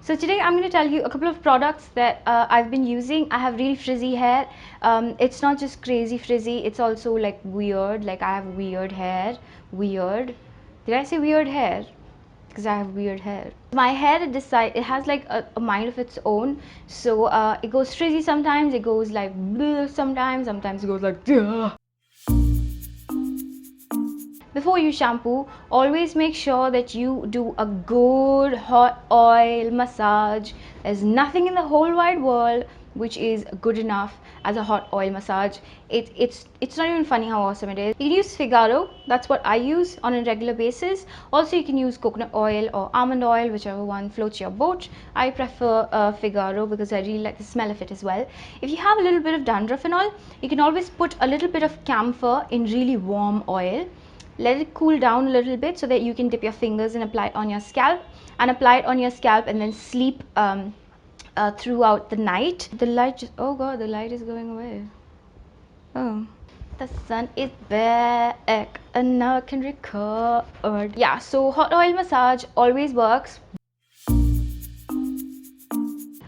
So today I'm going to tell you a couple of products that I've been using. I have really frizzy hair. It's not just crazy frizzy, it's also like weird. Like I have weird hair. Weird. Did I say weird hair? Because I have weird hair. My hair, it has like a mind of its own. So it goes frizzy sometimes, it goes like bleh sometimes it goes like duh. Before you shampoo, always make sure that you do a good hot oil massage. There's nothing in the whole wide world which is good enough as a hot oil massage. It's not even funny how awesome it is. You can use Figaro, that's what I use on a regular basis. Also you can use coconut oil or almond oil, whichever one floats your boat. I prefer Figaro because I really like the smell of it as well. If you have a little bit of dandruff and all, you can always put a little bit of camphor in really warm oil. Let it cool down a little bit so that you can dip your fingers and apply it on your scalp, and then sleep throughout the night. The light just, oh god, the light is going away. Oh, the sun is back and now I can record. Yeah, so hot oil massage always works.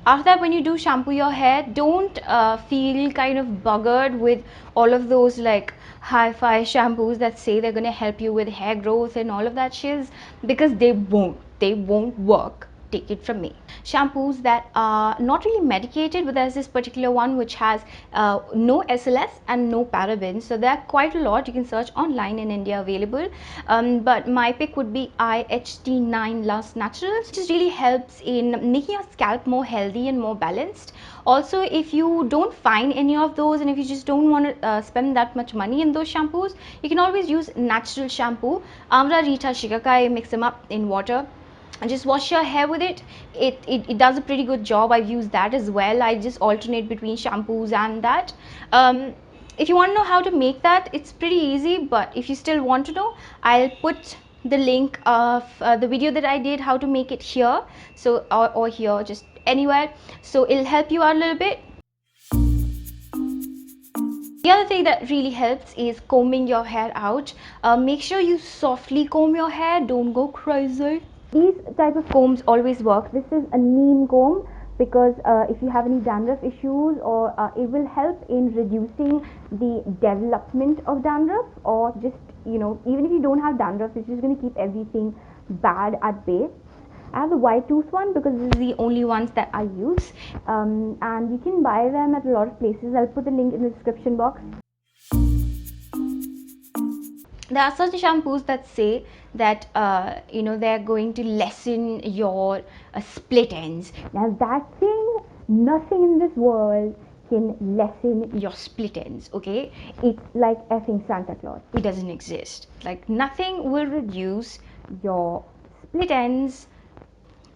After that, when you do shampoo your hair, don't feel kind of buggered with all of those like hi-fi shampoos that say they're going to help you with hair growth and all of that shiz, because they won't work. Take it from me. Shampoos that are not really medicated, but there's this particular one which has no SLS and no parabens, so there are quite a lot. You can search online in India available, but my pick would be IHT9 Last Naturals, which just really helps in making your scalp more healthy and more balanced. Also, if you don't find any of those and if you just don't want to spend that much money in those shampoos, you can always use natural shampoo. Amra, Rita, Shigakai, mix them up in water and just wash your hair with it. It does a pretty good job. I've used that as well. I just alternate between shampoos and that. If you want to know how to make that, it's pretty easy, but if you still want to know, I'll put the link of the video that I did how to make it here, so or here, just anywhere, so it'll help you out a little bit. The other thing that really helps is combing your hair out. Make sure you softly comb your hair, don't go crazy. These type of combs always work. This is a neem comb because if you have any dandruff issues, or it will help in reducing the development of dandruff, or just, you know, even if you don't have dandruff, it's just going to keep everything bad at bay. I have the white tooth one because this is the only ones that I use, and you can buy them at a lot of places. I'll put the link in the description box. There are certain shampoos that say that they're going to lessen your split ends. Now that thing, nothing in this world can lessen your split ends. Okay, it's like effing Santa Claus. It doesn't exist. Like nothing will reduce your split ends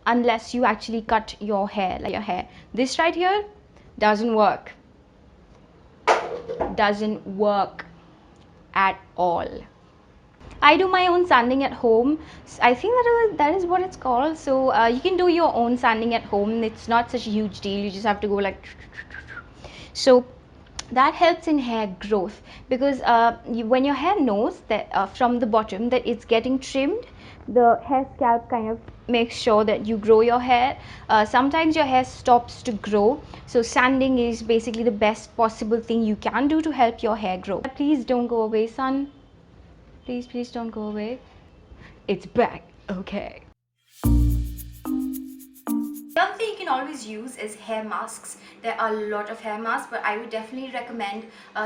unless you actually cut your hair. Like your hair, this right here doesn't work. Doesn't work at all. I do my own sanding at home. I think that is what it's called. So you can do your own sanding at home. It's not such a huge deal. You just have to go like. So that helps in hair growth, because when your hair knows that from the bottom that it's getting trimmed, the hair scalp kind of makes sure that you grow your hair. Sometimes your hair stops to grow, so sanding is basically the best possible thing you can do to help your hair grow. But please don't go away, son. Please don't go away. It's back. Okay. The other thing you can always use is hair masks. There are a lot of hair masks, but I would definitely recommend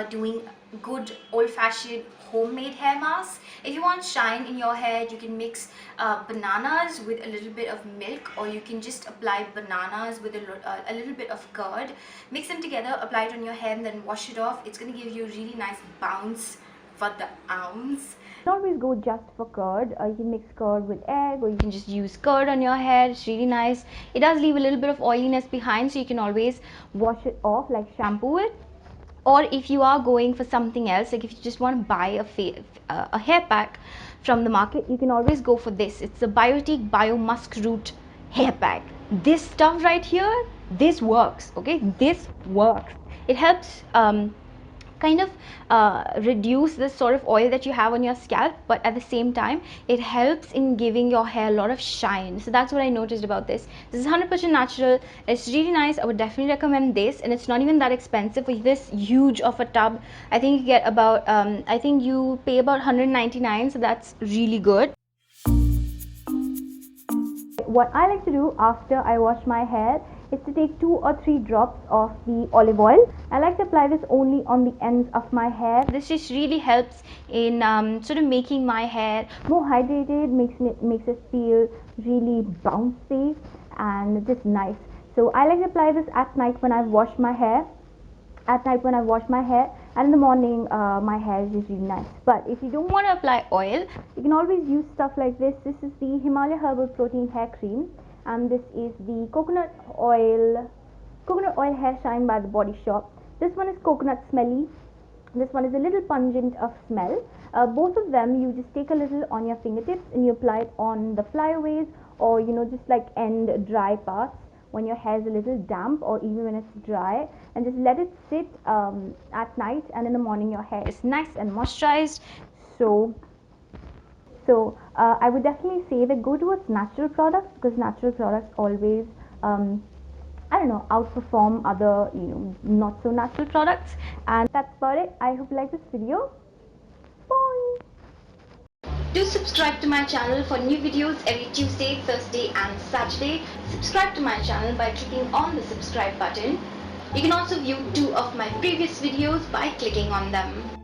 doing good old-fashioned homemade hair masks. If you want shine in your hair, you can mix bananas with a little bit of milk, or you can just apply bananas with a little bit of curd. Mix them together, apply it on your hair, and then wash it off. It's going to give you a really nice bounce for the ounce. You can always go just for curd. You can mix curd with egg, or you can just use curd on your hair. It's really nice. It does leave a little bit of oiliness behind, so you can always wash it off, like shampoo it. Or if you are going for something else, like if you just want to buy a hair pack from the market, you can always go for this. It's the Biotique Bio Musk Root hair pack. This stuff right here, this works. Okay, this works. It helps kind of reduce the sort of oil that you have on your scalp, but at the same time it helps in giving your hair a lot of shine. So that's what I noticed about this. This is 100% natural. It's really nice. I would definitely recommend this, and it's not even that expensive for this huge of a tub. I think you get about I think you pay about 199, so that's really good. What I like to do after I wash my hair is to take 2 or 3 drops of the olive oil. I like to apply this only on the ends of my hair. This just really helps in sort of making my hair more hydrated, makes it feel really bouncy and just nice. So I like to apply this at night when I've washed my hair. And in the morning my hair is really nice. But if you don't want to apply oil, you can always use stuff like this. This is the Himalaya Herbal Protein Hair Cream, and this is the coconut oil hair shine by the Body Shop. This one is coconut smelly. This one is a little pungent of smell. Both of them, you just take a little on your fingertips and you apply it on the flyaways, or just like end dry parts when your hair is a little damp, or even when it's dry, and just let it sit at night, and in the morning your hair is nice and moisturized. So I would definitely say that go towards natural products, because natural products always I don't know, outperform other not so natural products. And that's about it. I hope you like this video. Bye. Do subscribe to my channel for new videos every Tuesday, Thursday and Saturday. Subscribe to my channel by clicking on the subscribe button. You can also view 2 of my previous videos by clicking on them.